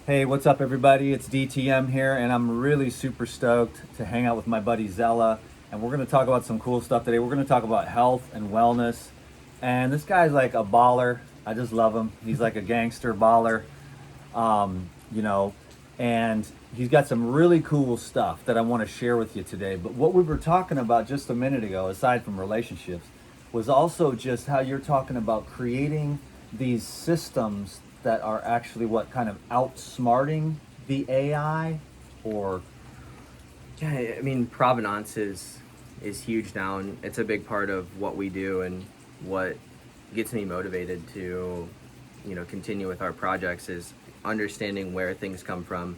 Hey, what's up, everybody? It's DTM here, and I'm really super stoked to hang out with my buddy Zella. And we're going to talk about some cool stuff today. We're going to talk about health and wellness. And this guy's like a baller. I just love him. He's like a gangster baller, you know, and he's got some really cool stuff that I want to share with you today. But what we were talking about just a minute ago, aside from relationships, was also just how you're talking about creating these systems that are actually what kind of outsmarting the AI or Yeah, I mean, provenance is huge now, and it's a big part of what we do and what gets me motivated to, continue with our projects is understanding where things come from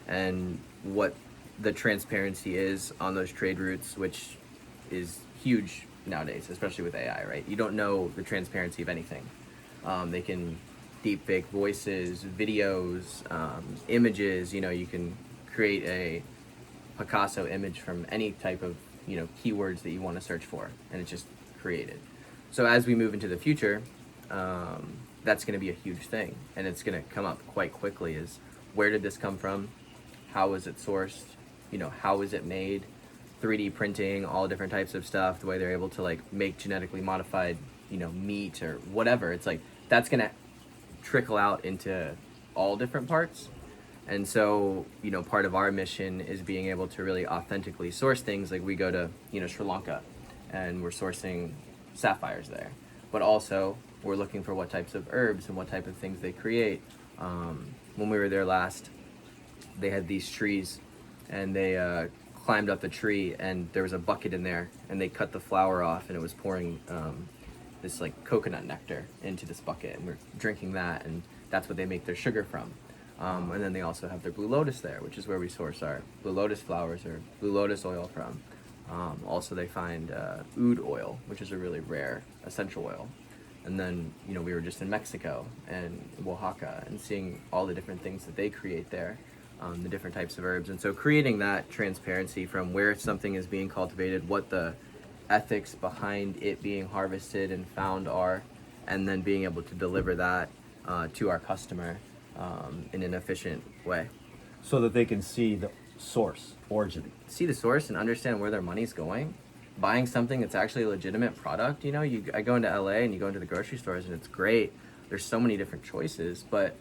and what the transparency is on those trade routes, which is huge nowadays, especially with AI, right? You don't know the transparency of anything. They can deep fake voices, videos, images. You can create a Picasso image from any type of keywords that you want to search for, and it's just created. So as we move into the future, that's going to be a huge thing, and it's going to come up quite quickly. Is where did this come from? How is it sourced? How is it made? 3D printing, all different types of stuff. The way they're able to make genetically modified meat or whatever. It's like that's going to trickle out into all different parts. And so, part of our mission is being able to really authentically source things. Like we go to, Sri Lanka and we're sourcing sapphires there. But also we're looking for what types of herbs and what type of things they create. When we were there last, they had these trees and they climbed up the tree and there was a bucket in there and they cut the flower off and it was pouring this coconut nectar into this bucket, and we're drinking that, and that's what they make their sugar from. And then they also have their blue lotus there, which is where we source our blue lotus flowers or blue lotus oil from. Also, they find oud oil, which is a really rare essential oil. And then, we were just in Mexico and Oaxaca and seeing all the different things that they create there, the different types of herbs. And so creating that transparency from where something is being cultivated, what the ethics behind it being harvested and found are, and then being able to deliver that to our customer in an efficient way. so that they can see the source, origin. See the source and understand where their money's going. Buying something that's actually a legitimate product. I go into LA and you go into the grocery stores and it's great. There's so many different choices, but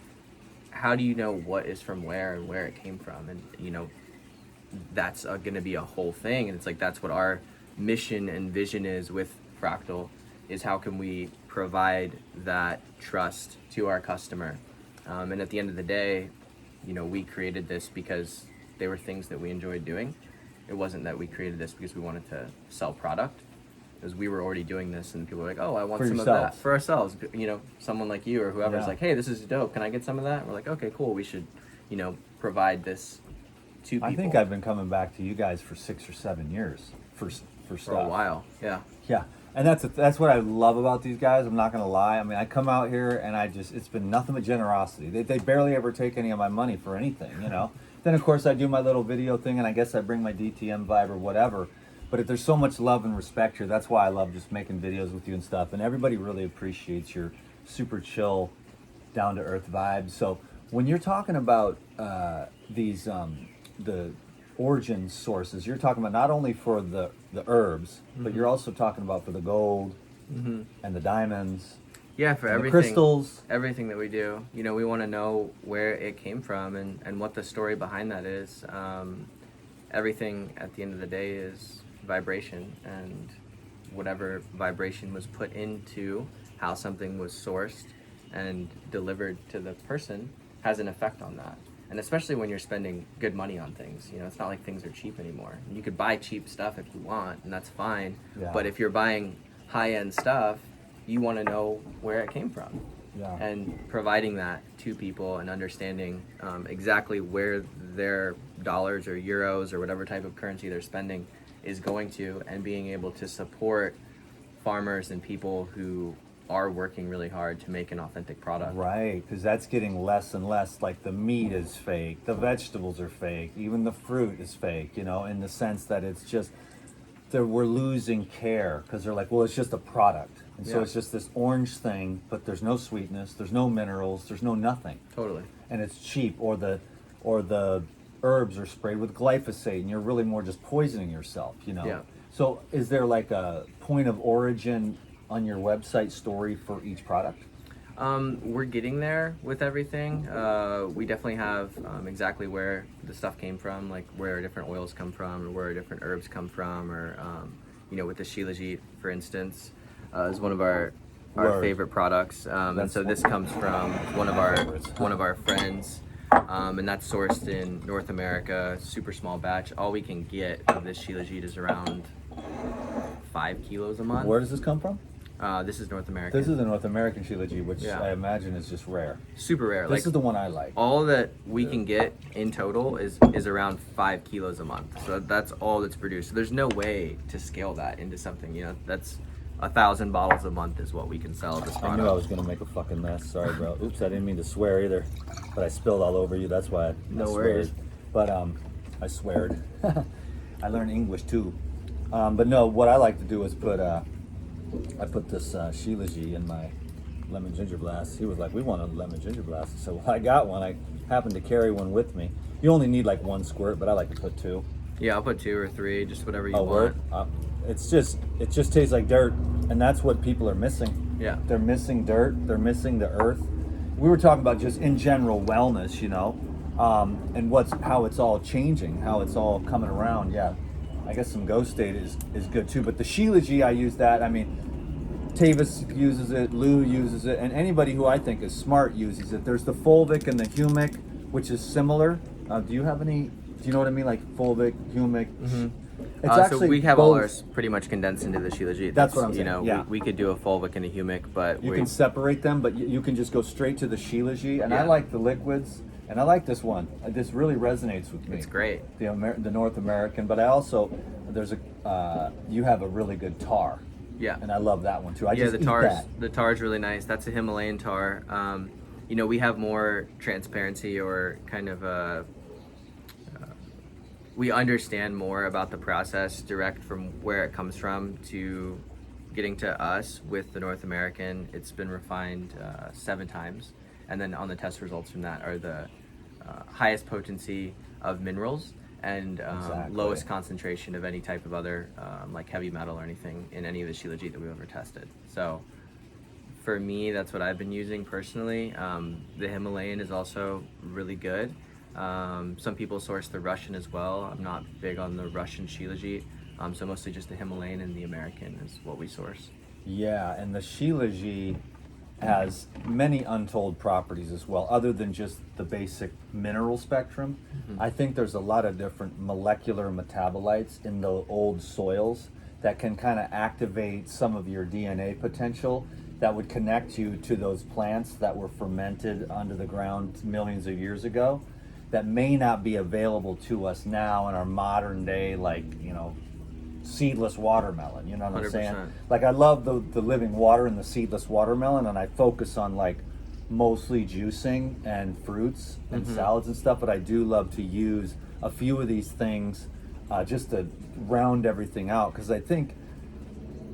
how do you know what is from where and where it came from? And that's going to be a whole thing. And it's like that's what our mission and vision is with Fractal, is how can we provide that trust to our customer. And at the end of the day, we created this because they were things that we enjoyed doing. It wasn't that we created this because we wanted to sell product, because we were already doing this and people were like, oh, I want For some yourselves. of that for ourselves. Someone like you or whoever's Yeah. like, hey, this is dope, can I get some of that? And we're like, okay, cool, we should provide this to people. I think I've been coming back to you guys for 6 or 7 years for stuff. For a while. Yeah, and that's what I love about these guys. I'm not gonna lie. I mean, I come out here and it's been nothing but generosity. They barely ever take any of my money for anything, Then of course I do my little video thing, and I guess I bring my DTM vibe or whatever. But if there's so much love and respect here, that's why I love just making videos with you and stuff. And everybody really appreciates your super chill, down to earth vibes. So when you're talking about these the origin sources, you're talking about not only for the herbs, but you're also talking about for the gold and the diamonds. Yeah, for and everything, the crystals. everything that we do, we want to know where it came from and what the story behind that is. Everything at the end of the day is vibration, and whatever vibration was put into how something was sourced and delivered to the person has an effect on that. And especially when you're spending good money on things, it's not like things are cheap anymore. You could buy cheap stuff if you want, and that's fine. Yeah. But if you're buying high-end stuff, you want to know where it came from. Yeah. And providing that to people and understanding exactly where their dollars or euros or whatever type of currency they're spending is going to, and being able to support farmers and people who are working really hard to make an authentic product. Right, because that's getting less and less. Like the meat is fake, the vegetables are fake, even the fruit is fake, in the sense that it's just we're losing care because they're like, well, it's just a product. And so Yeah. it's just this orange thing, but there's no sweetness, there's no minerals, there's no nothing. Totally. And it's cheap, or the herbs are sprayed with glyphosate, and you're really more just poisoning yourself, you know. Yeah. So is there like a point of origin on your website story for each product? We're getting there with everything. We definitely have exactly where the stuff came from, like where different oils come from, or where different herbs come from, or you know, with the Sheila G, for instance, is one of our Word. favorite products. And That's so this comes from one of our friends, and that's sourced in North America, super small batch. All we can get of this Sheila G is around 5 kilos a month. Where does this come from? This is North American. This is the North American Sheila G, which Yeah. I imagine is just rare. Super rare. This is the one I like. All that we can get in total is around 5 kilos a month. So that's all that's produced. So there's no way to scale that into something. You know, that's 1,000 bottles a month is what we can sell of this I product. knew I was gonna make a fucking mess. Sorry, bro. Oops, I didn't mean to swear either, but I spilled all over you. That's why I No sweared. worries. But I sweared. I learned English too. But no, what I like to do is I put this Sheila G in my lemon ginger blast. He was like, we want a lemon ginger blast. So I got one. I happened to carry one with me. You only need like 1 squirt, but I like to put 2. Yeah, I'll put 2 or 3, just whatever you Oh, want. word? It just tastes like dirt, and that's what people are missing. Yeah. They're missing dirt. They're missing the earth. We were talking about just in general wellness, you know, and how it's all changing, how it's all coming around. Yeah, I guess some Ghost State is good too. But the Sheila G, I use that. I mean, Tavis uses it, Lou uses it, and anybody who I think is smart uses it. There's the fulvic and the humic, which is similar. Do you have any? Do you know what I mean? Like fulvic, humic. Mm-hmm. It's So we have all both. ours pretty much condensed into the Sheila G. That's what I'm You saying, know, yeah. we could do a fulvic and a humic, but You can separate them, but you can just go straight to the Sheila G. And I Yeah. like the liquids, and I like this one. This really resonates with me. It's great. The North American, but I also you have a really good tar. Yeah. And I love that one too. I Yeah, just the eat tar's that. the tar's really nice. That's a Himalayan tar. You know, we have more transparency, or kind of we understand more about the process direct from where it comes from to getting to us. With the North American, it's been refined 7 times, and then on the test results from that are the highest potency of minerals and Exactly. lowest concentration of any type of other like heavy metal or anything in any of the Sheila G that we've ever tested. So for me, that's what I've been using personally. The Himalayan is also really good. Some people source the Russian as well. I'm not big on the Russian Sheila G, so mostly just the Himalayan and the American is what we source. Yeah, and the Sheila G has many untold properties as well, other than just the basic mineral spectrum. I think there's a lot of different molecular metabolites in the old soils that can kind of activate some of your DNA potential that would connect you to those plants that were fermented under the ground millions of years ago that may not be available to us now in our modern day, like, you know, seedless watermelon, you know what I'm saying? 100%. Like, I love the living water in the seedless watermelon, and I focus on like mostly juicing and fruits and salads and stuff, but I do love to use a few of these things just to round everything out, because I think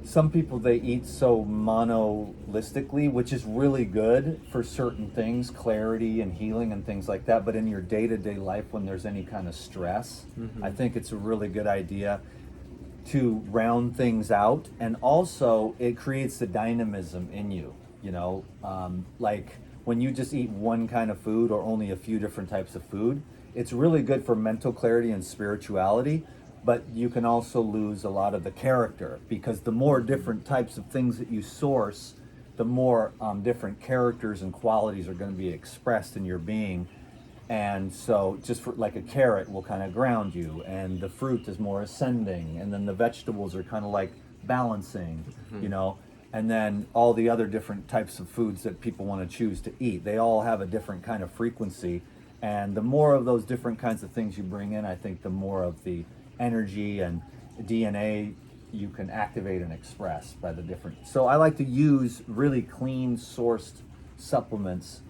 some people, they eat so monolistically, which is really good for certain things, clarity and healing and things like that, but in your day-to-day life when there's any kind of stress, I think it's a really good idea to round things out. And also it creates the dynamism in you, you know, like when you just eat one kind of food or only a few different types of food, it's really good for mental clarity and spirituality, but you can also lose a lot of the character, because the more different types of things that you source, the more different characters and qualities are going to be expressed in your being. And so just for, like, a carrot will kind of ground you, and the fruit is more ascending, and then the vegetables are kind of like balancing, you know, and then all the other different types of foods that people want to choose to eat, they all have a different kind of frequency. And the more of those different kinds of things you bring in, I think the more of the energy and DNA you can activate and express by the different. So I like to use really clean sourced supplements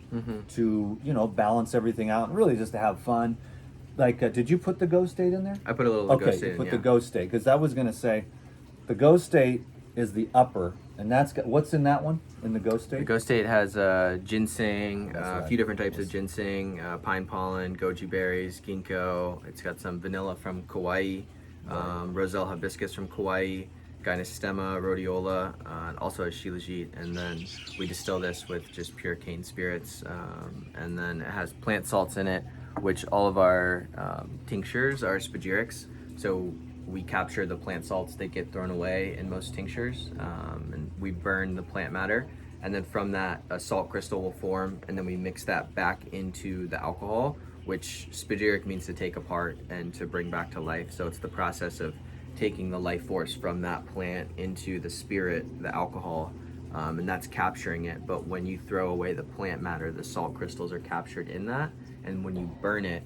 to, you know, balance everything out and really just to have fun. Like, did you put the Ghost State in there? I put a little Okay, Ghost you in, put yeah. the Ghost State, because I was gonna say the Ghost State is the upper, and that's got, what's in that one? In the Ghost State? The Ghost State has ginseng, That's a right. few different types of ginseng, pine pollen, goji berries, ginkgo. It's got some vanilla from Kauai, roselle hibiscus from Kauai, gynostema, rhodiola, and also a Sheila G. And then we distill this with just pure cane spirits. And then it has plant salts in it, which all of our tinctures are Spajirics. So we capture the plant salts that get thrown away in most tinctures, and we burn the plant matter. And then from that, a salt crystal will form, and then we mix that back into the alcohol, which Spajiric means to take apart and to bring back to life. So it's the process of taking the life force from that plant into the spirit, the alcohol, and that's capturing it. But when you throw away the plant matter, the salt crystals are captured in that, and when you burn it,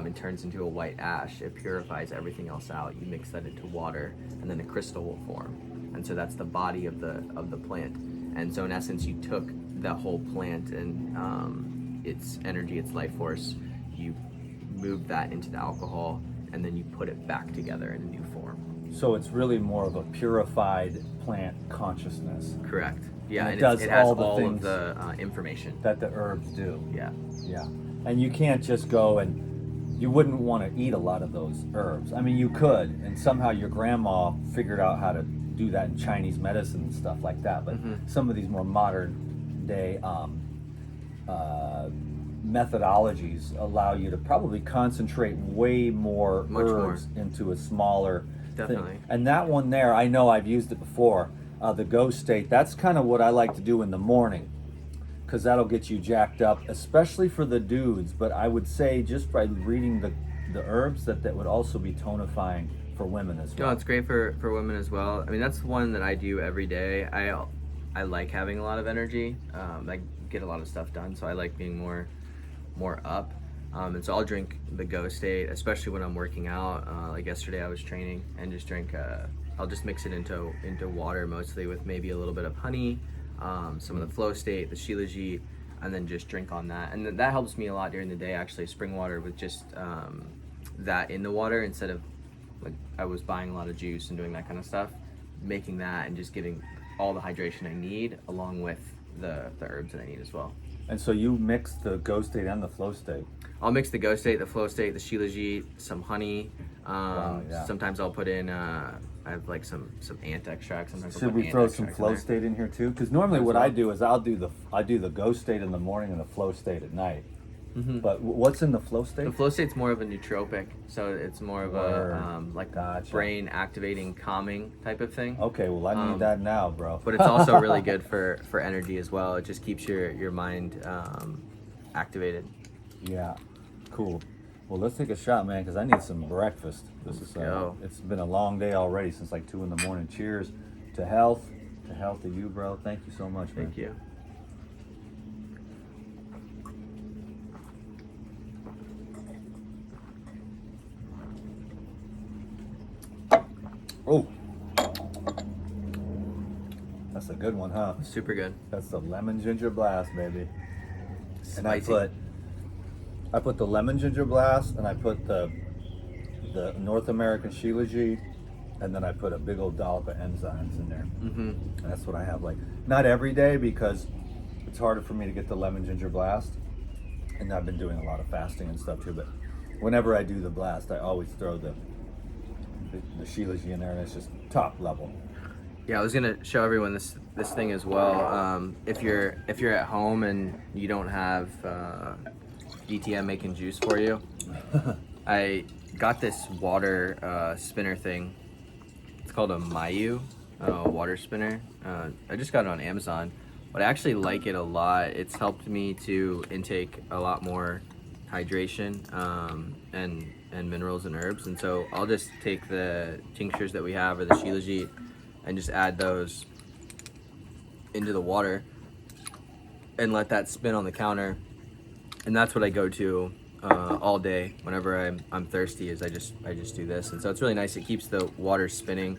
it turns into a white ash. It purifies everything else out. You mix that into water, and then a crystal will form. And so that's the body of the plant. And so in essence, you took that whole plant and its energy, its life force, you moved that into the alcohol, and then you put it back together in a new form. So it's really more of a purified plant consciousness. Correct. Yeah, And it and does it has all the all things of the information. that the herbs do. Yeah. Yeah. And you can't just go and you wouldn't want to eat a lot of those herbs. I mean, you could, and somehow your grandma figured out how to do that in Chinese medicine and stuff like that. But some of these more modern day methodologies allow you to probably concentrate way more Much herbs into a smaller Definitely. thing. And that one there, I know I've used it before. The Ghost State, that's kind of what I like to do in the morning, because that'll get you jacked up, especially for the dudes. But I would say just by reading the herbs that would also be tonifying for women as well. No, it's great for women as well. I mean, that's one that I do every day. I like having a lot of energy. I get a lot of stuff done, so I like being more up. And so I'll drink the Ghost State, especially when I'm working out. Like yesterday, I was training and just drink. I'll just mix it into water mostly with maybe a little bit of honey, some of the Flow State, the Sheila G, and then just drink on that. And that helps me a lot during the day. Actually, spring water with just that in the water instead of like I was buying a lot of juice and doing that kind of stuff. Making that and just getting all the hydration I need along with the herbs that I need as well. And so you mix the Ghost State and the Flow State. I'll mix the Ghost State, the Flow State, the Sheila G, some honey. Wow, yeah. Sometimes I'll put in, I have like some ant extract. Sometimes I'll Should put we ant throw some extract in Flow there. State in here too? Because normally As what well. I do is I do the Ghost State in the morning and the Flow State at night. Mhm. But what's in the Flow State? The Flow State's more of a nootropic, so it's more of Word. a like Gotcha. brain activating, calming type of thing. Okay, well I need that now, bro. But it's also really good for energy as well. It just keeps your mind activated. Yeah, cool. Well, let's take a shot, man, because I need some breakfast. go. It's been a long day already since like 2 a.m. Cheers to health to you, bro. Thank you so much, man. Thank you. Oh, that's a good one, huh? Super good. That's the lemon ginger blast, baby. And Spicy. I put the lemon ginger blast, and I put the North American Sheila G, and then I put a big old dollop of enzymes in there. Mm-hmm. And that's what I have, like, not every day because it's harder for me to get the lemon ginger blast, and I've been doing a lot of fasting and stuff too. But whenever I do the blast, I always throw the Sheila G in there, and it's just top level. Yeah, I was gonna show everyone this thing as well. If you're at home and you don't have DTM making juice for you, I got this water spinner thing. It's called a Mayu water spinner. I just got it on Amazon, but I actually like it a lot. It's helped me to intake a lot more hydration and minerals and herbs. And so I'll just take the tinctures that we have or the Sheila G and just add those into the water and let that spin on the counter. And that's what I go to all day whenever I'm thirsty. Is I just do this, and so it's really nice. It keeps the water spinning,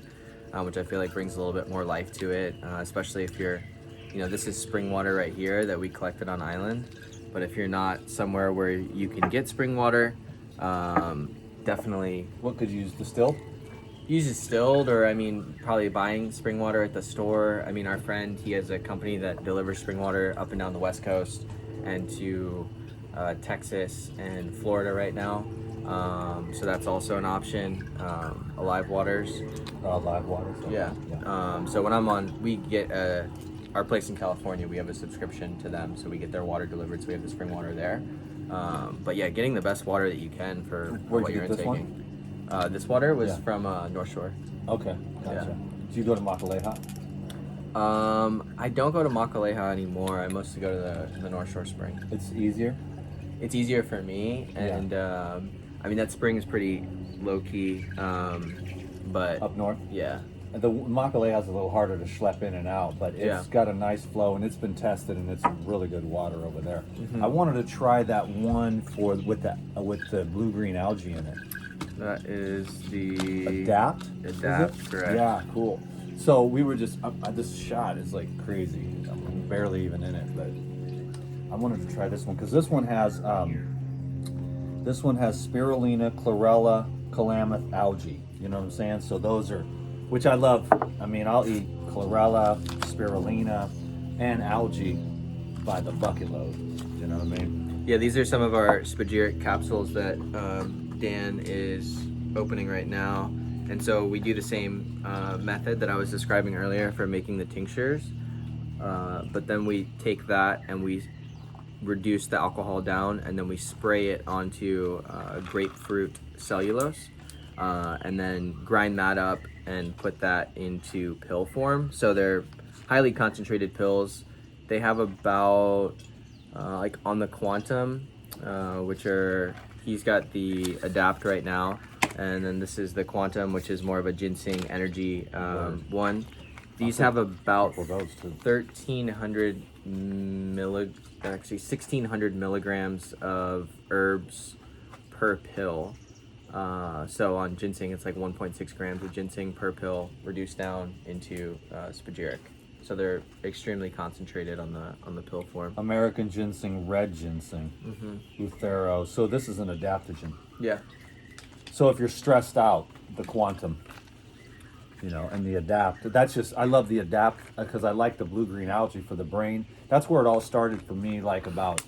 which I feel like brings a little bit more life to it, especially if you're, this is spring water right here that we collected on island. But if you're not somewhere where you can get spring water, definitely. What could you use? Distilled? use distilled, or I mean, probably buying spring water at the store. I mean, our friend, he has a company that delivers spring water up and down the West Coast and to Texas and Florida right now. So that's also an option. Alive Waters. Live water. So, Yeah. So when we get our place in California, we have a subscription to them, so we get their water delivered. So we have the spring water there. But yeah, getting the best water that you can for Where'd what you you're get this intaking. This water was Yeah. from North Shore. Okay, gotcha. Yeah. Do you go to Makaleha? I don't go to Makaleha anymore. I mostly go to the North Shore Spring. It's easier. It's easier for me, and I mean that spring is pretty low key, but Up north. yeah. And the Makaleha is a little harder to schlep in and out, but it's got a nice flow and it's been tested and it's really good water over there. Mm-hmm. I wanted to try that one with the blue green algae in it. That is the Adapt. Adapt, is it? correct. Yeah, cool. So we were just this shot is like crazy. I'm barely even in it, but I wanted to try this one because this one has spirulina, chlorella, calamith, algae. You know what I'm saying? So those are, which I love. I mean, I'll eat chlorella, spirulina, and algae by the bucket load. You know what I mean? Yeah, these are some of our Spajiric capsules that Dan is opening right now. And so we do the same method that I was describing earlier for making the tinctures. But then we take that and we reduce the alcohol down, and then we spray it onto grapefruit cellulose, and then grind that up and put that into pill form. So they're highly concentrated pills. They have about like on the Quantum, which are, he's got the Adapt right now, and then this is the Quantum, which is more of a ginseng energy one. These have about 1,300 actually 1,600 milligrams of herbs per pill. So on ginseng, it's like 1.6 grams of ginseng per pill reduced down into Spajiric. So they're extremely concentrated on the pill form. American ginseng, red ginseng, Luthero. So this is an adaptogen. Yeah. So if you're stressed out, the Quantum, you know, and the Adapt. That's just, I love the Adapt because I like the blue-green algae for the brain. That's where it all started for me, like about,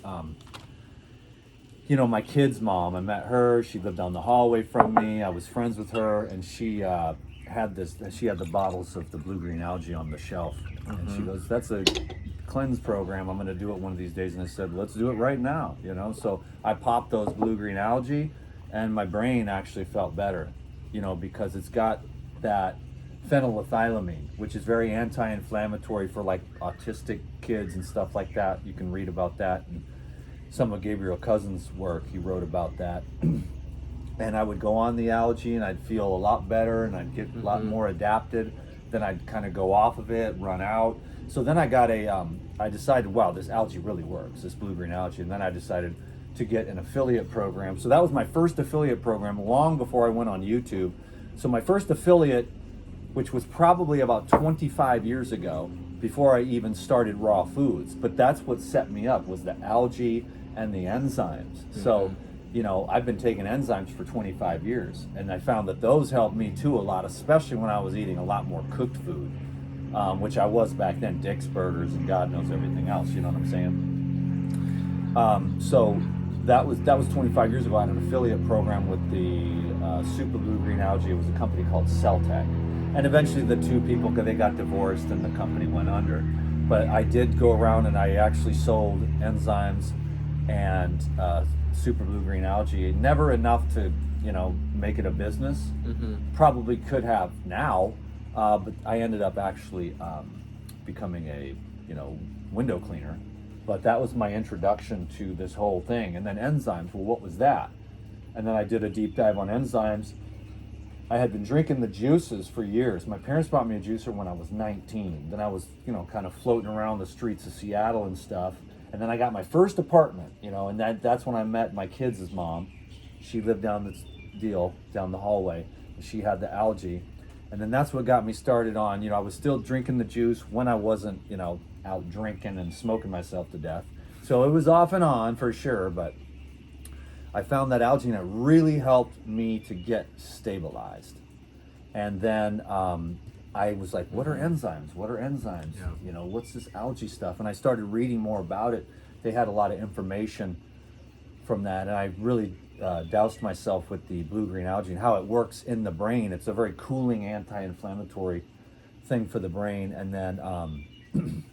you know, my kid's mom. I met her. She lived down the hallway from me. I was friends with her, and she had the bottles of the blue-green algae on the shelf. And she goes, that's a cleanse program. I'm going to do it one of these days. And I said, let's do it right now, you know. So I popped those blue-green algae, and my brain actually felt better, you know, because it's got that phenylethylamine, which is very anti-inflammatory for like autistic kids and stuff like that. You can read about that in some of Gabriel Cousins' work. He wrote about that. And I would go on the algae and I'd feel a lot better and I'd get a lot more adapted. Then I'd kind of go off of it, run out. So then I got I decided, wow, this algae really works, this blue-green algae. And then I decided to get an affiliate program. So that was my first affiliate program long before I went on YouTube. So my first affiliate, which was probably about 25 years ago, before I even started raw foods. But that's what set me up, was the algae and the enzymes. So, you know, I've been taking enzymes for 25 years, and I found that those helped me too a lot, especially when I was eating a lot more cooked food, which I was back then, Dick's Burgers and God knows everything else, you know what I'm saying? So that was 25 years ago. I had an affiliate program with the Super Blue Green Algae. It was a company called Celtec. And eventually the two people, they got divorced and the company went under. But I did go around and I actually sold enzymes and Super Blue Green Algae. Never enough to, you know, make it a business. Probably could have now, but I ended up actually becoming a, you know, window cleaner. But that was my introduction to this whole thing. And then enzymes, well, what was that? And then I did a deep dive on enzymes. I had been drinking the juices for years. My parents bought me a juicer when I was 19. Then I was, you know, kind of floating around the streets of Seattle and stuff. And then I got my first apartment, you know, and that's when I met my kids' mom. She lived down the hallway. She had the algae. And then that's what got me started on, you know, I was still drinking the juice when I wasn't, you know, out drinking and smoking myself to death. So it was off and on for sure, but I found that algae and it really helped me to get stabilized. And then I was like, what are enzymes? What are enzymes? Yeah. You know, what's this algae stuff? And I started reading more about it. They had a lot of information from that, and I really doused myself with the blue-green algae and how it works in the brain. It's a very cooling, anti-inflammatory thing for the brain. And then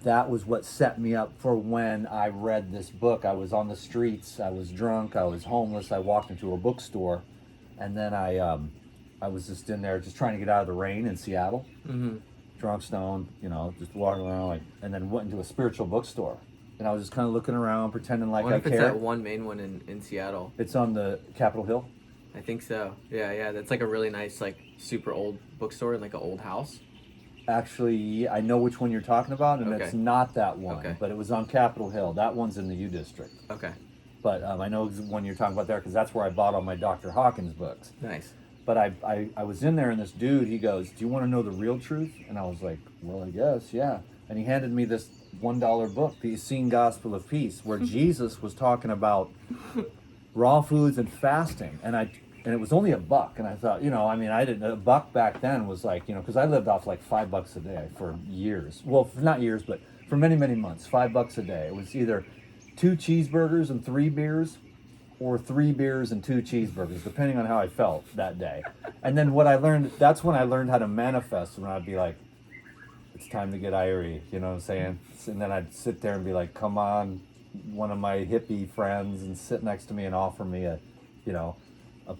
that was what set me up for when I read this book. I was on the streets, I was drunk, I was homeless. I walked into a bookstore, and then I was just in there just trying to get out of the rain in Seattle, drunk, stoned, you know, just walking around, like, and then went into a spiritual bookstore. And I was just kind of looking around, pretending like I wonder I if it's cared. that one main one in Seattle. It's on the Capitol Hill. I think so. Yeah. That's like a really nice, like, super old bookstore in like an old house. Actually, I know which one you're talking about, and Okay. it's not that one, Okay. but it was on Capitol Hill. That one's in the U District. Okay. But I know the one you're talking about there because that's where I bought all my Dr. Hawkins books. Nice. But I was in there, and this dude, he goes, do you want to know the real truth? And I was like, well, I guess, yeah. And he handed me this $1 book, The Essene Gospel of Peace, where Jesus was talking about raw foods and fasting. And it was only $1. And I thought, you know, I mean, I didn't, $1 back then was like, you know, because I lived off like $5 a day for years. Well, not years, but for many, many months, $5 a day. It was either 2 cheeseburgers and 3 beers, or 3 beers and 2 cheeseburgers, depending on how I felt that day. And then what I learned, that's when I learned how to manifest, when I'd be like, it's time to get irie, you know what I'm saying? And then I'd sit there and be like, come on, one of my hippie friends, and sit next to me and offer me a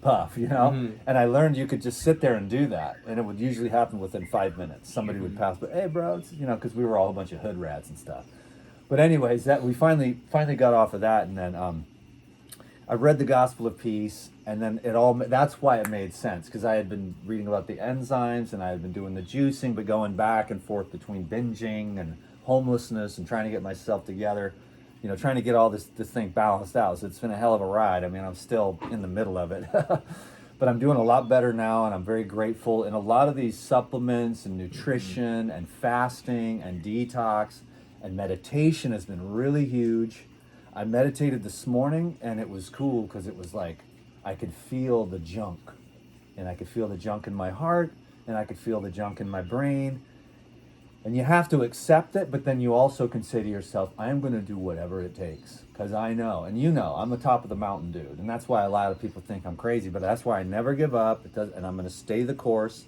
puff, you know? And I learned you could just sit there and do that, and it would usually happen within 5 minutes. Somebody would pass, but hey bro, it's, you know, because we were all a bunch of hood rats and stuff. But anyways, that we finally got off of that, and then I read the Gospel of Peace, and then that's why it made sense, because I had been reading about the enzymes, and I had been doing the juicing, but going back and forth between binging and homelessness and trying to get myself together, you know, trying to get all this thing balanced out. So it's been a hell of a ride. I mean, I'm still in the middle of it, but I'm doing a lot better now, and I'm very grateful. And a lot of these supplements and nutrition and fasting and detox and meditation has been really huge. I meditated this morning, and it was cool because it was like I could feel the junk, and I could feel the junk in my heart, and I could feel the junk in my brain. And you have to accept it, but then you also can say to yourself, I am going to do whatever it takes, because I know, and you know, I'm the top of the mountain dude, and that's why a lot of people think I'm crazy, but that's why I never give up. And I'm going to stay the course,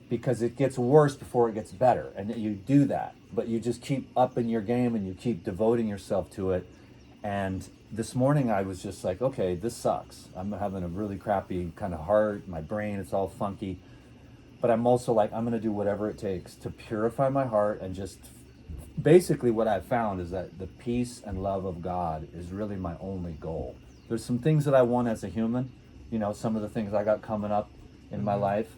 because it gets worse before it gets better, and you do that, but you just keep upping your game, and you keep devoting yourself to it. And this morning I was just like, okay, this sucks. I'm having a really crappy kind of heart, my brain, it's all funky. But I'm also like, I'm going to do whatever it takes to purify my heart, and just basically what I've found is that the peace and love of God is really my only goal. There's some things that I want as a human, you know, some of the things I got coming up in my life,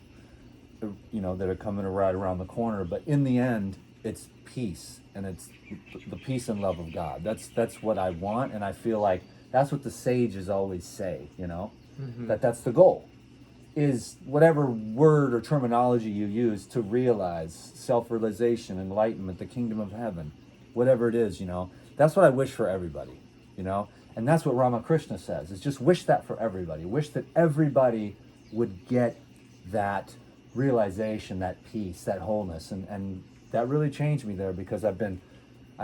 you know, that are coming right around the corner. But in the end, it's peace, and it's the peace and love of God. That's what I want, and I feel like that's what the sages always say, you know, that's the goal, is whatever word or terminology you use to realize self-realization, enlightenment, the kingdom of heaven, whatever it is, you know, that's what I wish for everybody, you know, and that's what Ramakrishna says, is just wish that for everybody. Wish that everybody would get that realization, that peace, that wholeness, and that really changed me there, because I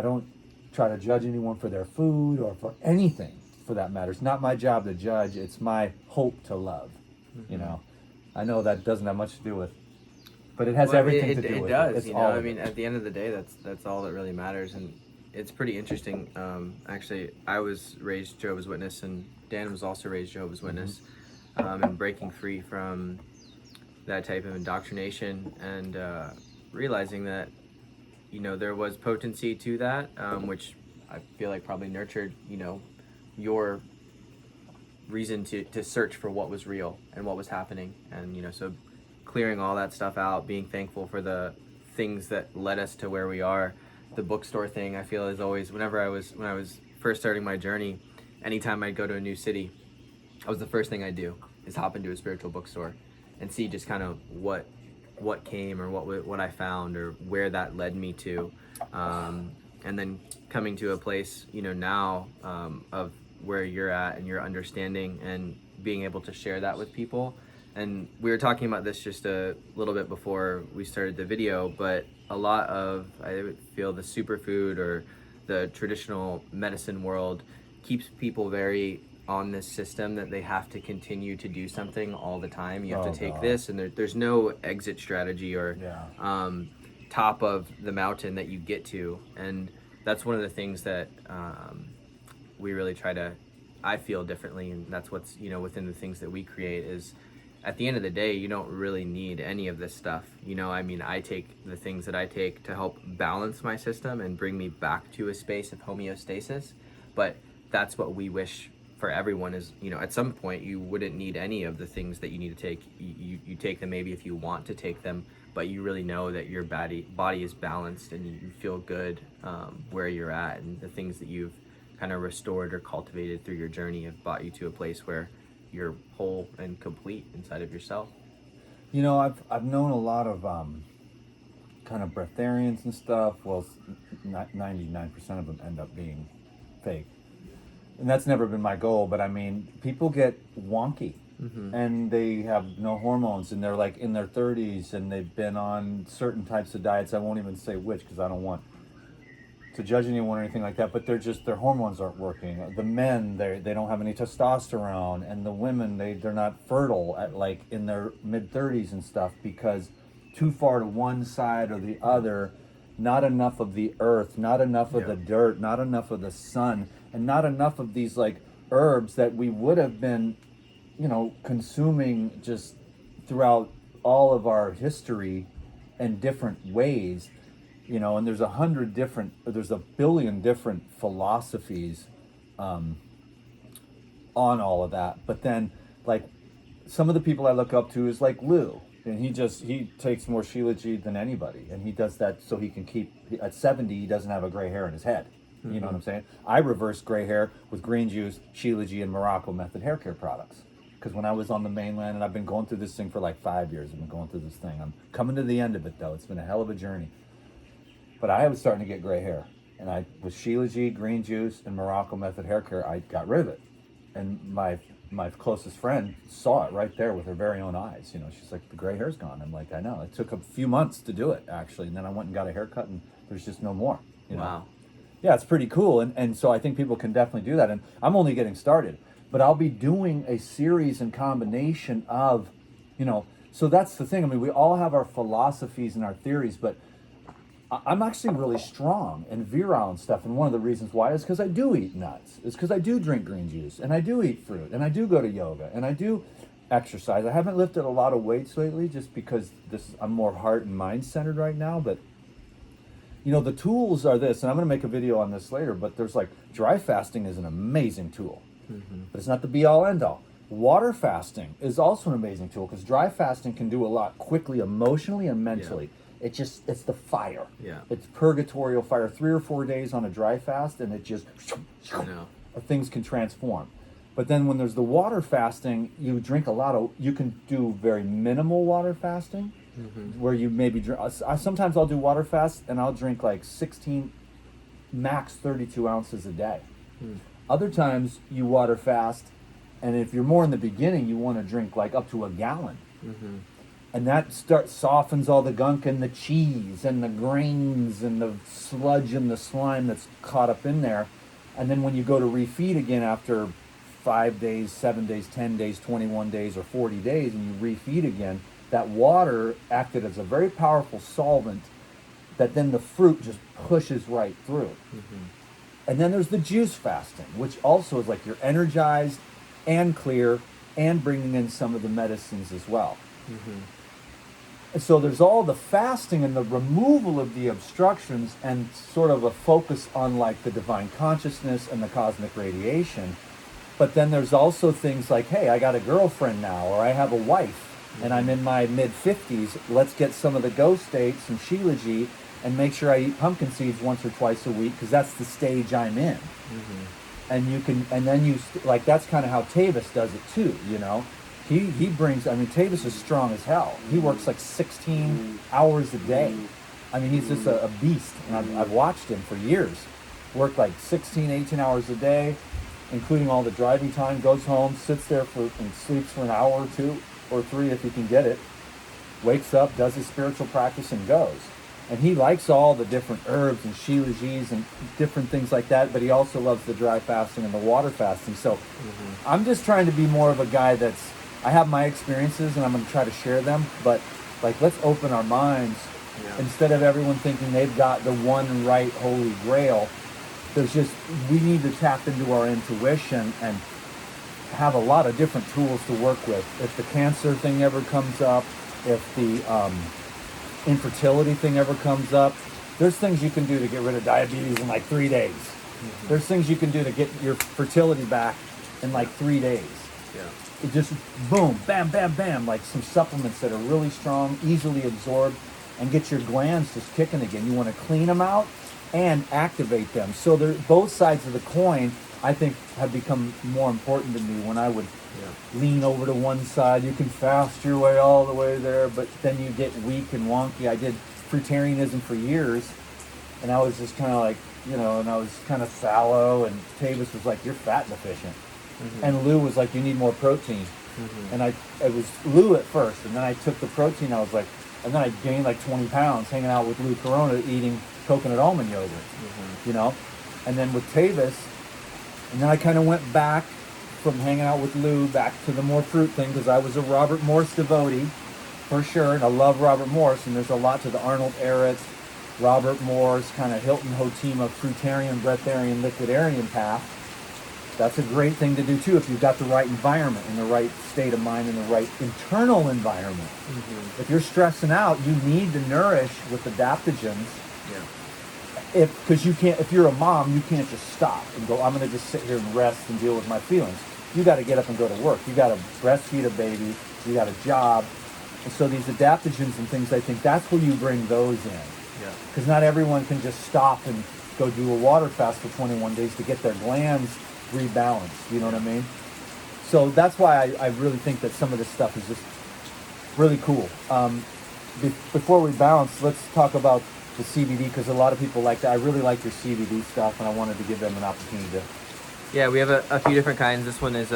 don't try to judge anyone for their food or for anything for that matter. It's not my job to judge, it's my hope to love. You know, I know that doesn't have much to do with, but it has everything to do with it. It does, It's you know, all I of mean, it. at the end of the day, that's all that really matters. And it's pretty interesting. Actually, I was raised Jehovah's Witness, and Dan was also raised Jehovah's Witness, and breaking free from that type of indoctrination, and realizing that, you know, there was potency to that, which I feel like probably nurtured, you know, your reason to search for what was real and what was happening. And, you know, so clearing all that stuff out, being thankful for the things that led us to where we are. The bookstore thing, I feel, is always, when I was first starting my journey, anytime I'd go to a new city, that was the first thing I'd do, is hop into a spiritual bookstore and see just kind of what came, or what I found, or where that led me to, and then coming to a place, you know, now, of where you're at and your understanding, and being able to share that with people, and we were talking about this just a little bit before we started the video, but a lot of, I feel, the superfood or the traditional medicine world keeps people very on this system that they have to continue to do something all the time. You have to take this, and there's no exit strategy or top of the mountain that you get to. And that's one of the things that we really try to, I feel differently, and that's what's, you know, within the things that we create is, at the end of the day, you don't really need any of this stuff. You know, I mean, I take the things that I take to help balance my system and bring me back to a space of homeostasis. But that's what we wish for everyone is, you know, at some point you wouldn't need any of the things that you need to take. You take them maybe if you want to take them, but you really know that your body is balanced and you feel good where you're at, and the things that you've kind of restored or cultivated through your journey have brought you to a place where you're whole and complete inside of yourself. You know, I've known a lot of kind of breatharians and stuff. Well, 99% of them end up being fake, and that's never been my goal. But I mean, people get wonky, and they have no hormones, and they're like in their 30s, and they've been on certain types of diets. I won't even say which because I don't want to judge anyone or anything like that, but they're just, their hormones aren't working. The men, they don't have any testosterone, and the women, they're not fertile at like in their mid 30s and stuff, because too far to one side or the other, not enough of the earth, not enough of the dirt, not enough of the sun, and not enough of these like herbs that we would have been, you know, consuming just throughout all of our history in different ways. You know, and there's there's a billion different philosophies on all of that. But then, like, some of the people I look up to is like Lou, and he takes more Sheila G than anybody, and he does that so he can keep, at 70 he doesn't have a gray hair in his head. You know what I'm saying? I reversed gray hair with green juice, Sheila G, and Morocco method hair care products. Because when I was on the mainland, and I've been going through this thing for like 5 years, I've been going through this thing. I'm coming to the end of it though. It's been a hell of a journey. But I was starting to get gray hair, and with Sheila G, green juice, and Morocco method hair care, I got rid of it. And my closest friend saw it right there with her very own eyes. You know, she's like, the gray hair's gone. I'm like, I know. It took a few months to do it, actually, and then I went and got a haircut, and there's just no more. You know? Wow. Yeah, it's pretty cool, and so I think people can definitely do that. And I'm only getting started, but I'll be doing a series and combination of, you know, so that's the thing. I mean, we all have our philosophies and our theories, but I'm actually really strong and virile and stuff, and one of the reasons why is because I do eat nuts. It's because I do drink green juice, and I do eat fruit, and I do go to yoga, and I do exercise. I haven't lifted a lot of weights lately just because I'm more heart and mind centered right now, but you know, the tools are this, and I'm going to make a video on this later, but there's like, dry fasting is an amazing tool, but it's not the be all end all. Water fasting is also an amazing tool, because dry fasting can do a lot quickly, emotionally and mentally. It's the fire. Yeah. It's purgatorial fire. 3 or 4 days on a dry fast, and it just, things can transform. But then when there's the water fasting, you drink you can do very minimal water fasting, where you maybe drink, sometimes I'll do water fast, and I'll drink like 16, max 32 ounces a day. Other times you water fast, and if you're more in the beginning, you want to drink like up to a gallon. And that softens all the gunk and the cheese and the grains and the sludge and the slime that's caught up in there. And then when you go to refeed again after 5 days, 7 days, 10 days, 21 days, or 40 days, and you refeed again, that water acted as a very powerful solvent that then the fruit just pushes right through. And then there's the juice fasting, which also is like you're energized and clear and bringing in some of the medicines as well. And so there's all the fasting and the removal of the obstructions and sort of a focus on like the divine consciousness and the cosmic radiation. But then there's also things like, hey, I got a girlfriend now, or I have a wife, and I'm in my mid-50s. Let's get some of the Go State, some Sheila G, and make sure I eat pumpkin seeds once or twice a week, because that's the stage I'm in. And you can, and then you, like, that's kind of how Tavis does it too, you know? He brings, I mean, Tavis is strong as hell. He works like 16 hours a day. I mean, he's just a beast, and I've watched him for years. Work like 16, 18 hours a day, including all the driving time, goes home, sits there and sleeps for an hour or two, or 3 if he can get it, wakes up, does his spiritual practice, and goes. And he likes all the different herbs and Sheila G's and different things like that, but he also loves the dry fasting and the water fasting. So I'm just trying to be more of a guy I have my experiences and I'm going to try to share them, but like, let's open our minds. Instead of everyone thinking they've got the one right holy grail, we need to tap into our intuition and have a lot of different tools to work with. If the cancer thing ever comes up, if the infertility thing ever comes up, there's things you can do to get rid of diabetes in like 3 days. There's things you can do to get your fertility back in like 3 days. It just boom, bam, bam, bam, like some supplements that are really strong, easily absorbed, and get your glands just kicking again. You want to clean them out and activate them. So both sides of the coin, I think, have become more important to me. When I would lean over to one side, you can fast your way all the way there, but then you get weak and wonky. I did Breatharianism for years, and I was just kind of like, and I was kind of sallow, and Tavis was like, you're fat deficient. And Lou was like, you need more protein. And it was Lou at first, and then I took the protein, and then I gained like 20 pounds hanging out with Lou Corona eating coconut almond yogurt, and then with Tavis, and then I kind of went back from hanging out with Lou back to the more fruit thing, because I was a Robert Morse devotee for sure, and I love Robert Morse, and there's a lot to the Arnold Ehret, Robert Morse, kind of Hilton Hotima, Fruitarian, Breatharian, Liquidarian path. That's a great thing to do too if you've got the right environment and the right state of mind and the right internal environment. If you're stressing out, you need to nourish with adaptogens. Because if you're a mom, you can't just stop and go, I'm going to just sit here and rest and deal with my feelings. You got to get up and go to work. You got to breastfeed a baby. You got a job. And so these adaptogens and things, I think that's where you bring those in. Because not everyone can just stop and go do a water fast for 21 days to get their glands rebalanced. You know what I mean? So that's why I really think that some of this stuff is just really cool. Before we bounce, let's talk about the CBD, because a lot of people like that. I really like your CBD stuff, and I wanted to give them an opportunity to. Yeah, we have a few different kinds. This one is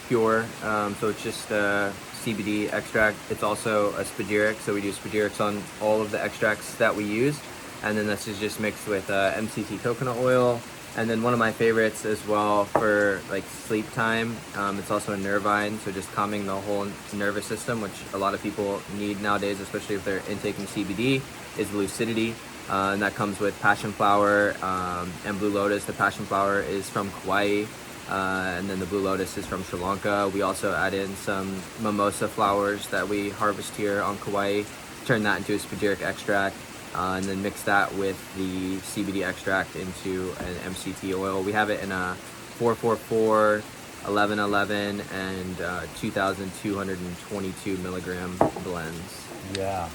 pure, so it's just CBD extract. It's also a Spajiric, so we do Spajirics on all of the extracts that we use, and then this is just mixed with MCT coconut oil. And then one of my favorites as well for like sleep time, it's also a nervine, so just calming the whole nervous system, which a lot of people need nowadays, especially if they're intaking CBD, is lucidity. And that comes with passion flower and blue lotus. The passion flower is from Kauai, and then the blue lotus is from Sri Lanka. We also add in some mimosa flowers that we harvest here on Kauai, turn that into a Spajiric extract. And then mix that with the CBD extract into an MCT oil. We have it in a 444, 1111, and 2,222 milligram blends. Yeah.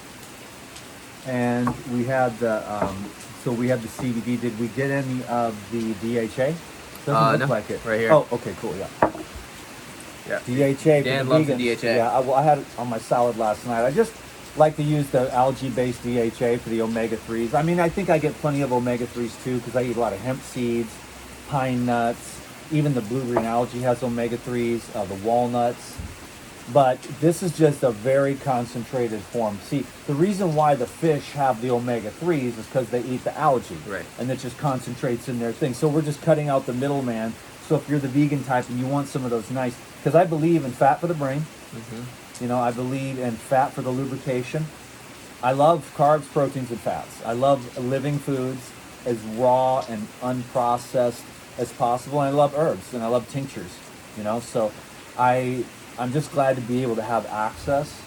And we had the CBD. Did we get any of the DHA? Doesn't look like it. Right here. Oh, okay, cool. Yeah. DHA. Dan loves the DHA. Yeah. I had it on my salad last night. I just like to use the algae-based DHA for the omega-3s. I mean, I think I get plenty of omega-3s too, because I eat a lot of hemp seeds, pine nuts, even the blue-green algae has omega-3s, the walnuts. But this is just a very concentrated form. See, the reason why the fish have the omega-3s is because they eat the algae. Right. And it just concentrates in their thing. So we're just cutting out the middleman. So if you're the vegan type and you want some of those nice, because I believe in fat for the brain. I believe in fat for the lubrication. I love carbs, proteins, and fats. I love living foods as raw and unprocessed as possible. And I love herbs and I love tinctures, So I'm just glad to be able to have access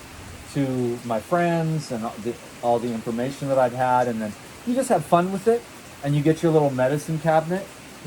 to my friends and all the information that I've had. And then you just have fun with it and you get your little medicine cabinet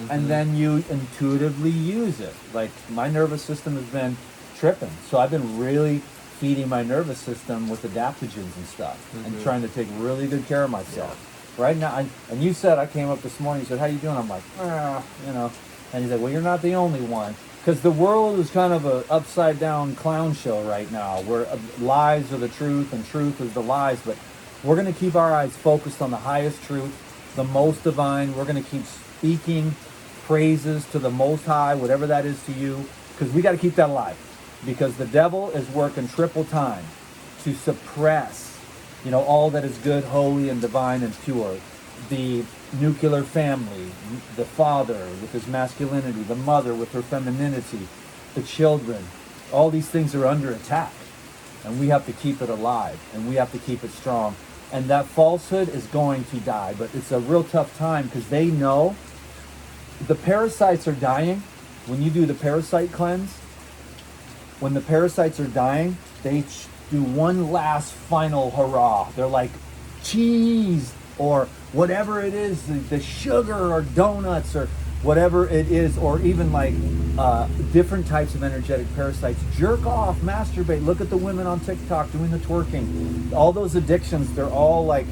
and then you intuitively use it. Like my nervous system has been tripping. So I've been really feeding my nervous system with adaptogens and stuff and trying to take really good care of myself. Right now, and you said, I came up this morning, you said, how you doing? I'm like, and he said, well, you're not the only one. Because the world is kind of a upside down clown show right now where lies are the truth and truth is the lies. But we're going to keep our eyes focused on the highest truth, the most divine. We're going to keep speaking praises to the Most High, whatever that is to you, because we got to keep that alive. because the devil is working triple time to suppress, all that is good, holy, and divine and pure. The nuclear family, the father with his masculinity, the mother with her femininity, the children, all these things are under attack. And we have to keep it alive, and we have to keep it strong. And that falsehood is going to die, but it's a real tough time because they know the parasites are dying. When you do the parasite cleanse, when the parasites are dying, they do one last final hurrah. They're like cheese or whatever it is, the sugar or donuts or whatever it is, or even like different types of energetic parasites. Jerk off, masturbate. Look at the women on TikTok doing the twerking. All those addictions, they're all like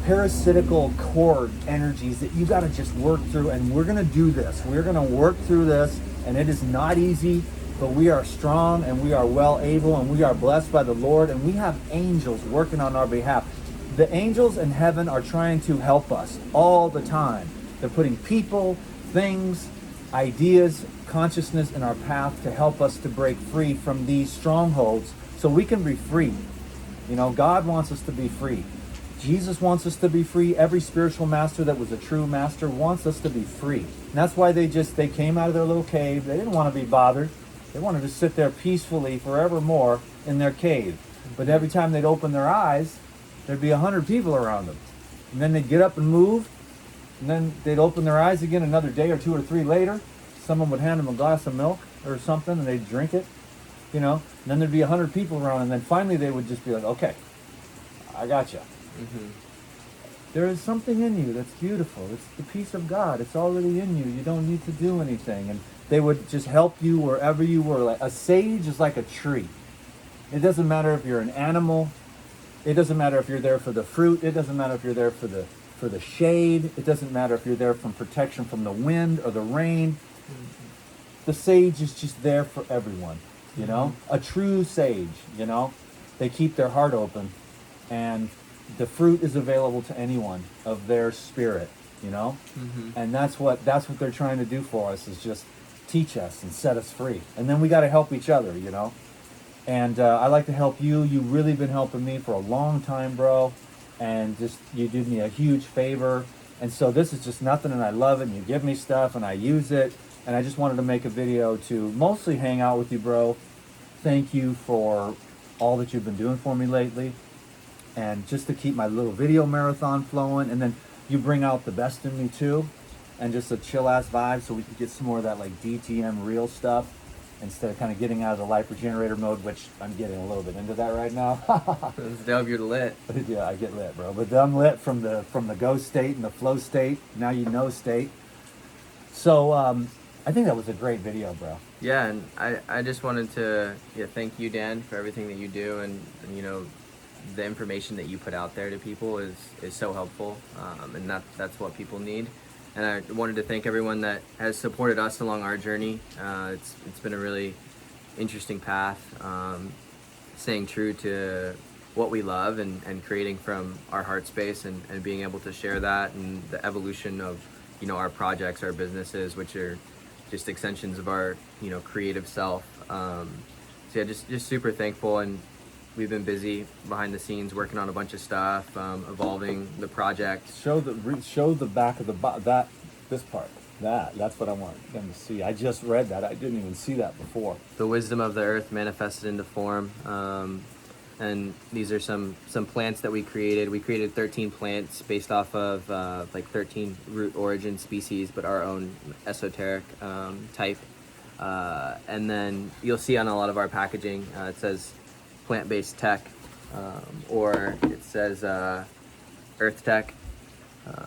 parasitical cord energies that you got to just work through. And we're going to do this. We're going to work through this. And it is not easy, but we are strong and we are well able and we are blessed by the Lord. And we have angels working on our behalf. The angels in heaven are trying to help us all the time. They're putting people, things, ideas, consciousness in our path to help us to break free from these strongholds so we can be free. God wants us to be free. Jesus wants us to be free. Every spiritual master that was a true master wants us to be free. And that's why they came out of their little cave. They didn't want to be bothered. They wanted to sit there peacefully forevermore in their cave. But every time they'd open their eyes, there'd be 100 people around them. And then they'd get up and move. And then they'd open their eyes again another day or 2 or 3 later. Someone would hand them a glass of milk or something, and they'd drink it, And then there'd be 100 people around, and then finally they would just be like, okay, I got you. Mm-hmm. There is something in you that's beautiful. It's the peace of God. It's already in you. You don't need to do anything. And they would just help you wherever you were. Like a sage is like a tree. It doesn't matter if you're an animal. It doesn't matter if you're there for the fruit. It doesn't matter if you're there for the shade. It doesn't matter if you're there from protection from the wind or the rain. The sage is just there for everyone, A true sage, They keep their heart open, and the fruit is available to anyone of their spirit, And that's what they're trying to do for us, is just teach us and set us free. And then we got to help each other, And I like to help you. You've really been helping me for a long time, bro. And just, you did me a huge favor. And so this is just nothing, and I love it. And you give me stuff, and I use it. And I just wanted to make a video to mostly hang out with you, bro. Thank you for all that you've been doing for me lately. And just to keep my little video marathon flowing. And then you bring out the best in me, too. And just a chill-ass vibe so we can get some more of that, like, DTM real stuff, instead of kind of getting out of the life regenerator mode, which I'm getting a little bit into that right now. It's dope, you're lit. Yeah, I get lit, bro. But I'm lit from the go state and the flow state. Now you know state. So I think that was a great video, bro. Yeah, and I just wanted to thank you, Dan, for everything that you do, and the information that you put out there to people is so helpful, and that's what people need. And I wanted to thank everyone that has supported us along our journey. It's been a really interesting path, staying true to what we love and creating from our heart space and being able to share that, and the evolution of our projects, our businesses, which are just extensions of our creative self. So yeah, just super thankful, and we've been busy behind the scenes working on a bunch of stuff, evolving the project. Show the back of this part. That's what I want them to see. I just read that. I didn't even see that before. The wisdom of the earth manifested into form. And these are some plants that we created. We created 13 plants based off of 13 root origin species, but our own esoteric type. And then you'll see on a lot of our packaging, it says plant-based tech, or it says earth tech.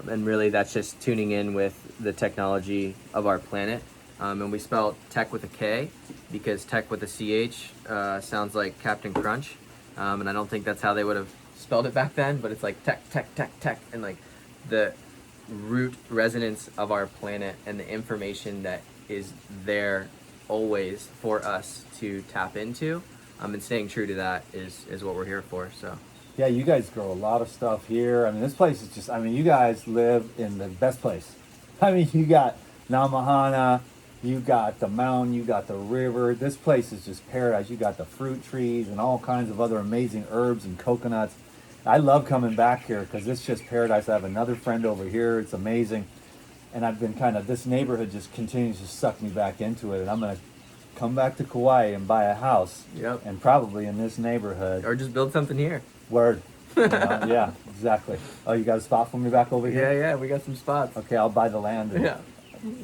And really that's just tuning in with the technology of our planet. And we spell tech with a K because tech with a CH sounds like Captain Crunch. And I don't think that's how they would have spelled it back then, but it's like tech, and like the root resonance of our planet and the information that is there always for us to tap into. And staying true to that is what we're here for. So yeah, you guys grow a lot of stuff here. I mean, this place is just, you guys live in the best place. You got Namahana, You got the mountain, you got the river. This place is just paradise. You got the fruit trees and all kinds of other amazing herbs and coconuts. I love coming back here because it's just paradise. I have another friend over here. It's amazing. And I've been this neighborhood just continues to suck me back into it. And I'm going to come back to Kauai and buy a house. Yep. And probably in this neighborhood. Or just build something here. Word. Yeah, exactly. Oh, you got a spot for me back over here? Yeah, we got some spots. Okay, I'll buy the land. Yeah.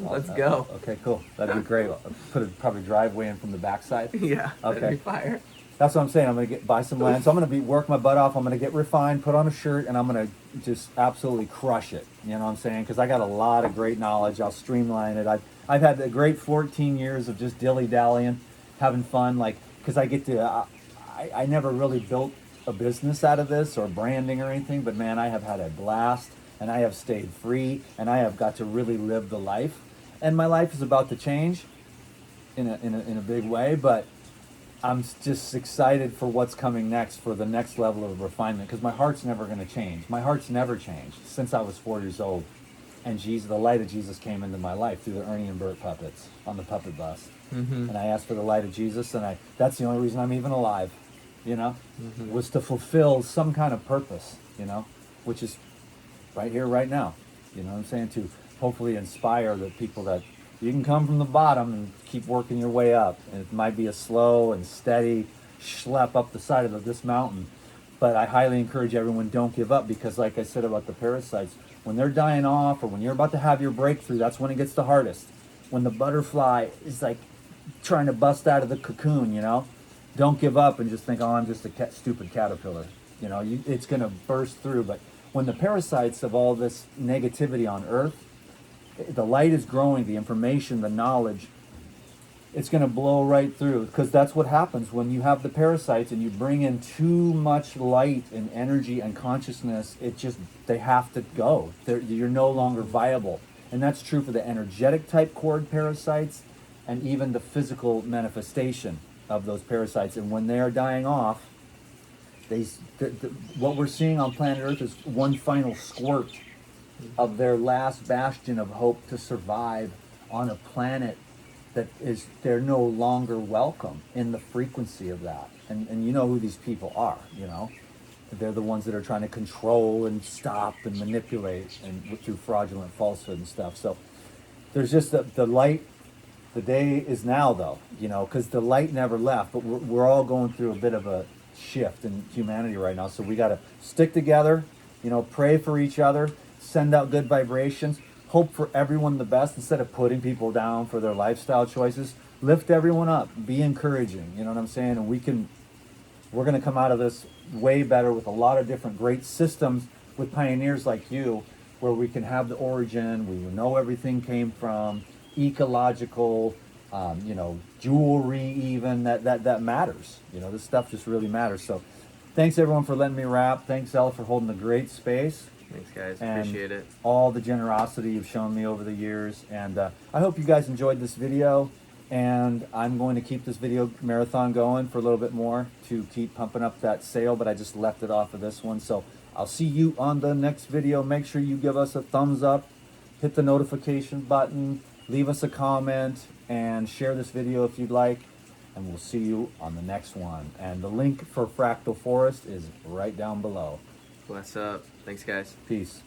Let's go. Okay, cool. That'd be great. I'll put a probably driveway in from the backside. Yeah. Okay. That'd be fire. That's what I'm saying. I'm gonna buy some land. So I'm gonna work my butt off. I'm gonna get refined, put on a shirt, and I'm gonna just absolutely crush it. You know what I'm saying? Because I got a lot of great knowledge. I'll streamline it. I've had a great 14 years of just dilly dallying, having fun. Because I get to. I never really built a business out of this or branding or anything, but man, I have had a blast, and I have stayed free, and I have got to really live the life. And my life is about to change in a big way, but I'm just excited for what's coming next, for the next level of refinement, because my heart's never going to change. My heart's never changed since I was 4 years old, and the light of Jesus came into my life through the Ernie and Bert puppets on the puppet bus. Mm-hmm. And I asked for the light of Jesus, and that's the only reason I'm even alive, was to fulfill some kind of purpose, which is right here, right now. You know what I'm saying? To hopefully inspire the people that you can come from the bottom and keep working your way up. And it might be a slow and steady schlep up the side of this mountain. But I highly encourage everyone, don't give up, because like I said about the parasites, when they're dying off or when you're about to have your breakthrough, that's when it gets the hardest. When the butterfly is trying to bust out of the cocoon, don't give up and just think, oh, I'm just a stupid caterpillar. It's going to burst through. But when the parasites of all this negativity on Earth, the light is growing, the information, the knowledge, it's going to blow right through, because that's what happens when you have the parasites and you bring in too much light and energy and consciousness. They have to go. You're no longer viable. And that's true for the energetic type cord parasites and even the physical manifestation of those parasites. And when they are dying off, what we're seeing on planet Earth is one final squirt of their last bastion of hope to survive on a planet they're no longer welcome in the frequency of that. And you know who these people are, They're the ones that are trying to control and stop and manipulate and through fraudulent falsehood and stuff. So there's just the light. The day is now, though, because the light never left. But we're all going through a bit of a shift in humanity right now. So we got to stick together, pray for each other, send out good vibrations, hope for everyone the best instead of putting people down for their lifestyle choices. Lift everyone up, be encouraging, you know what I'm saying? And we're going to come out of this way better with a lot of different great systems with pioneers like you, where we can have the origin, we know everything came from, ecological, jewelry even, that matters. This stuff just really matters. So thanks everyone for letting me rap. Thanks Ella for holding a great space. Thanks guys, And appreciate it. all the generosity you've shown me over the years. And I hope you guys enjoyed this video. And I'm going to keep this video marathon going for a little bit more to keep pumping up that sale, but I just left it off of this one. So I'll see you on the next video. Make sure you give us a thumbs up, hit the notification button, leave us a comment, and share this video if you'd like. And we'll see you on the next one. And the link for Fractal Forest is right down below. Bless up. Thanks guys. Peace.